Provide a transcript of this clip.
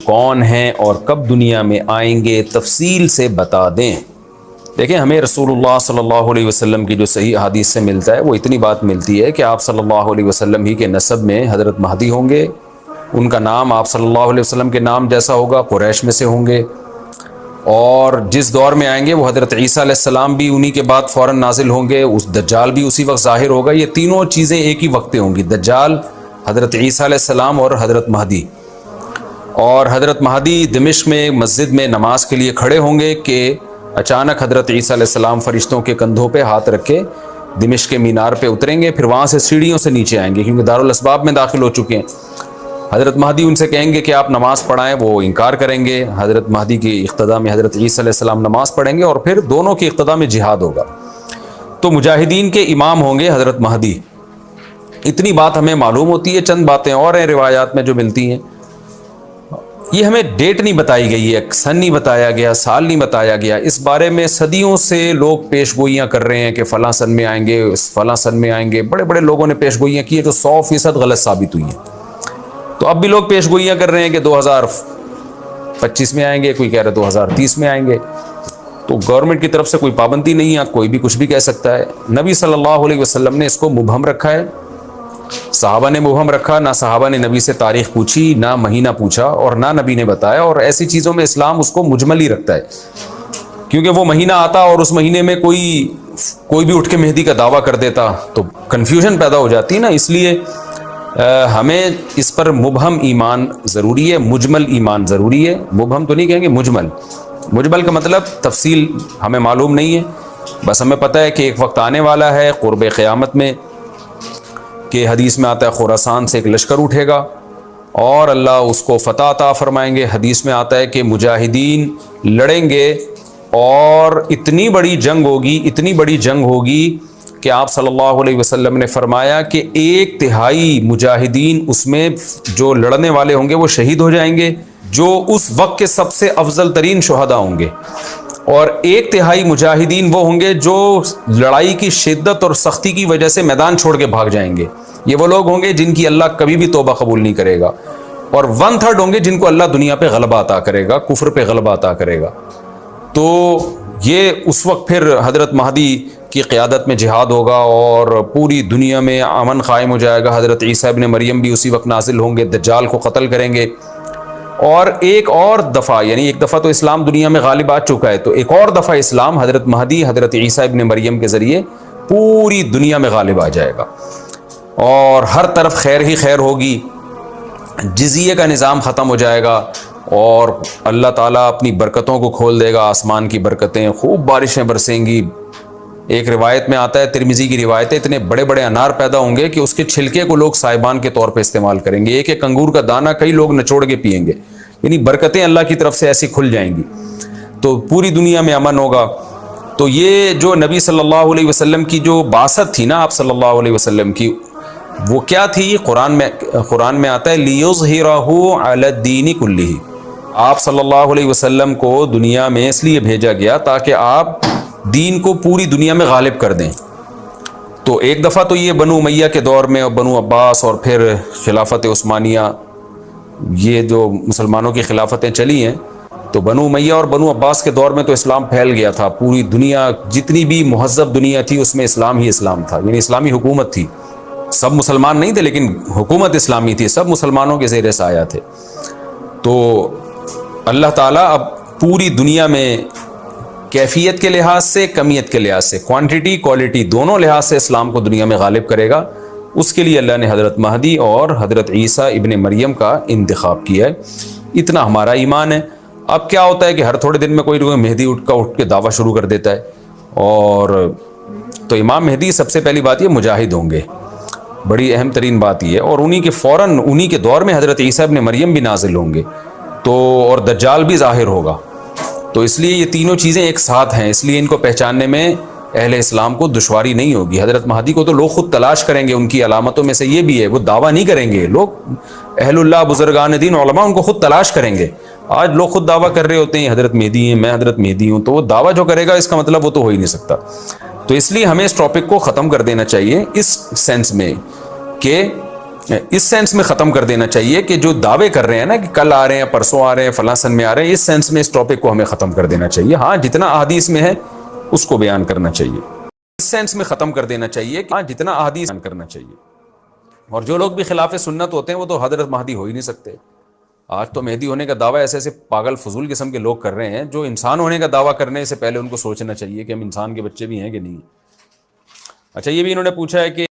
کون ہیں اور کب دنیا میں آئیں گے تفصیل سے بتا دیں۔ دیکھیں ہمیں رسول اللہ صلی اللہ علیہ وسلم کی جو صحیح حدیث سے ملتا ہے وہ اتنی بات ملتی ہے کہ آپ صلی اللہ علیہ وسلم ہی کے نسب میں حضرت مہدی ہوں گے، ان کا نام آپ صلی اللہ علیہ وسلم کے نام جیسا ہوگا، قریش میں سے ہوں گے، اور جس دور میں آئیں گے وہ حضرت عیسیٰ علیہ السلام بھی انہی کے بعد فوراً نازل ہوں گے، اس دجال بھی اسی وقت ظاہر ہوگا۔ یہ تینوں چیزیں ایک ہی وقت ہوں گی، دجال، حضرت عیسیٰ علیہ السلام اور حضرت مہدی۔ اور حضرت مہدی دمشق میں مسجد میں نماز کے لیے کھڑے ہوں گے کہ اچانک حضرت عیسیٰ علیہ السلام فرشتوں کے کندھوں پہ ہاتھ رکھ کے دمشق کے مینار پہ اتریں گے، پھر وہاں سے سیڑھیوں سے نیچے آئیں گے کیونکہ دارالاسباب میں داخل ہو چکے ہیں۔ حضرت مہدی ان سے کہیں گے کہ آپ نماز پڑھائیں، وہ انکار کریں گے۔ حضرت مہدی کی اقتدا میں حضرت عیسیٰ علیہ السلام نماز پڑھیں گے اور پھر دونوں کی اقتدا میں جہاد ہوگا۔ تو مجاہدین کے امام ہوں گے حضرت مہدی، اتنی بات ہمیں معلوم ہوتی ہے۔ چند باتیں اور ہیں روایات میں جو ملتی ہیں، یہ ہمیں ڈیٹ نہیں بتائی گئی ہے، سن نہیں بتایا گیا، سال نہیں بتایا گیا۔ اس بارے میں صدیوں سے لوگ پیش گوئیاں کر رہے ہیں کہ فلاں سن میں آئیں گے، فلاں سن میں آئیں گے، بڑے بڑے لوگوں نے پیش گوئیاں کی ہیں جو 100% غلط ثابت ہوئی ہیں۔ تو اب بھی لوگ پیش گوئیاں کر رہے ہیں کہ 2025 میں آئیں گے، کوئی کہہ رہا ہے 2030 میں آئیں گے۔ تو گورنمنٹ کی طرف سے کوئی پابندی نہیں ہے، کوئی بھی کچھ بھی کہہ سکتا ہے۔ نبی صلی اللہ علیہ وسلم نے اس کو مبہم رکھا ہے، صحابہ نے مبہم رکھا، نہ صحابہ نے نبی سے تاریخ پوچھی، نہ مہینہ پوچھا، اور نہ نبی نے بتایا۔ اور ایسی چیزوں میں اسلام اس کو مجمل ہی رکھتا ہے، کیونکہ وہ مہینہ آتا اور اس مہینے میں کوئی بھی اٹھ کے مہدی کا دعویٰ کر دیتا تو کنفیوژن پیدا ہو جاتی ہے نا۔ اس لیے ہمیں اس پر مبہم ایمان ضروری ہے، مجمل ایمان ضروری ہے۔ مبہم تو نہیں کہیں گے، مجمل کا مطلب تفصیل ہمیں معلوم نہیں ہے، بس ہمیں پتہ ہے کہ ایک وقت آنے والا ہے قرب قیامت میں کہ حدیث میں آتا ہے خراسان سے ایک لشکر اٹھے گا اور اللہ اس کو فتح عطا فرمائیں گے۔ حدیث میں آتا ہے کہ مجاہدین لڑیں گے اور اتنی بڑی جنگ ہوگی کہ آپ صلی اللہ علیہ وسلم نے فرمایا کہ 1/3 مجاہدین اس میں جو لڑنے والے ہوں گے وہ شہید ہو جائیں گے، جو اس وقت کے سب سے افضل ترین شہداء ہوں گے، اور 1/3 مجاہدین وہ ہوں گے جو لڑائی کی شدت اور سختی کی وجہ سے میدان چھوڑ کے بھاگ جائیں گے۔ یہ وہ لوگ ہوں گے جن کی اللہ کبھی بھی توبہ قبول نہیں کرے گا، اور 1/3 ہوں گے جن کو اللہ دنیا پہ غلبہ عطا کرے گا، کفر پہ غلبہ عطا کرے گا۔ تو یہ اس وقت پھر حضرت مہدی کی قیادت میں جہاد ہوگا اور پوری دنیا میں امن قائم ہو جائے گا۔ حضرت عیسیٰ ابن مریم بھی اسی وقت نازل ہوں گے، دجال کو قتل کریں گے، اور ایک اور دفعہ، یعنی ایک دفعہ تو اسلام دنیا میں غالب آ چکا ہے، تو ایک اور دفعہ اسلام حضرت مہدی حضرت عیسیٰ ابن مریم کے ذریعے پوری دنیا میں غالب آ جائے گا، اور ہر طرف خیر ہی خیر ہوگی، جزیے کا نظام ختم ہو جائے گا، اور اللہ تعالیٰ اپنی برکتوں کو کھول دے گا، آسمان کی برکتیں، خوب بارشیں برسیں گی۔ ایک روایت میں آتا ہے، ترمذی کی روایت ہے، اتنے بڑے بڑے انار پیدا ہوں گے کہ اس کے چھلکے کو لوگ سائبان کے طور پہ استعمال کریں گے، ایک ایک انگور کا دانہ کئی لوگ نچوڑ کے پیئیں گے، یعنی برکتیں اللہ کی طرف سے ایسی کھل جائیں گی، تو پوری دنیا میں امن ہوگا۔ تو یہ جو نبی صلی اللہ علیہ وسلم کی جو بعثت تھی نا، آپ صلی اللہ علیہ وسلم کی، وہ کیا تھی؟ قرآن میں آتا ہے لِيُظْهِرَهُ عَلَى الدِّينِ كُلِّهِ، آپ صلی اللہ علیہ وسلم کو دنیا میں اس لیے بھیجا گیا تاکہ آپ دین کو پوری دنیا میں غالب کر دیں۔ تو ایک دفعہ تو یہ بنو امیہ کے دور میں، اور بنو عباس، اور پھر خلافت عثمانیہ، یہ جو مسلمانوں کی خلافتیں چلی ہیں، تو بنو امیہ اور بنو عباس کے دور میں تو اسلام پھیل گیا تھا، پوری دنیا جتنی بھی مہذب دنیا تھی اس میں اسلام ہی اسلام تھا، یعنی اسلامی حکومت تھی، سب مسلمان نہیں تھے لیکن حکومت اسلامی تھی، سب مسلمانوں کے زیر سایہ تھے۔ تو اللہ تعالیٰ اب پوری دنیا میں کیفیت کے لحاظ سے، کمیت کے لحاظ سے، کوانٹٹی کوالٹی دونوں لحاظ سے اسلام کو دنیا میں غالب کرے گا۔ اس کے لیے اللہ نے حضرت مہدی اور حضرت عیسیٰ ابن مریم کا انتخاب کیا ہے، اتنا ہمارا ایمان ہے۔ اب کیا ہوتا ہے کہ ہر تھوڑے دن میں کوئی مہدی اٹھ کے دعویٰ شروع کر دیتا ہے، اور تو امام مہدی سب سے پہلی بات یہ مجاہد ہوں گے، بڑی اہم ترین بات یہ ہے، اور انہی کے فوراً انہی کے دور میں حضرت عیسیٰ ابن مریم بھی نازل ہوں گے، تو اور دجال بھی ظاہر ہوگا۔ تو اس لیے یہ تینوں چیزیں ایک ساتھ ہیں، اس لیے ان کو پہچاننے میں اہل اسلام کو دشواری نہیں ہوگی۔ حضرت مہدی کو تو لوگ خود تلاش کریں گے، ان کی علامتوں میں سے یہ بھی ہے، وہ دعویٰ نہیں کریں گے، لوگ اہل اللہ، بزرگان دین، علماء ان کو خود تلاش کریں گے۔ آج لوگ خود دعویٰ کر رہے ہوتے ہیں حضرت مہدی ہیں، میں حضرت مہدی ہوں، تو وہ دعویٰ جو کرے گا اس کا مطلب وہ تو ہو ہی نہیں سکتا۔ تو اس لیے ہمیں اس ٹاپک کو ختم کر دینا چاہیے اس سینس میں کہ اس سینس میں ختم کر دینا چاہیے کہ جو دعوے کر رہے ہیں نا کہ کل آ رہے ہیں، پرسوں آ رہے ہیں، فلاں سن میں آ رہے ہیں، اس سینس میں اس ٹاپک کو ہمیں ختم کر دینا چاہیے. ہاں جتنا احادیث میں ہے اس کو بیان کرنا چاہیے. اس سینس میں ختم کر دینا چاہیے کہ ہاں جتنا احادیث بیان کرنا چاہیے. اور جو لوگ بھی خلاف سنت ہوتے ہیں وہ تو حضرت مہدی ہو ہی نہیں سکتے. آج تو مہدی ہونے کا دعویٰ ایسے ایسے پاگل فضول قسم کے لوگ کر رہے ہیں جو انسان ہونے کا دعویٰ کرنے سے پہلے ان کو سوچنا چاہیے کہ ہم انسان کے بچے بھی ہیں کہ نہیں. اچھا، یہ بھی انہوں نے پوچھا ہے کہ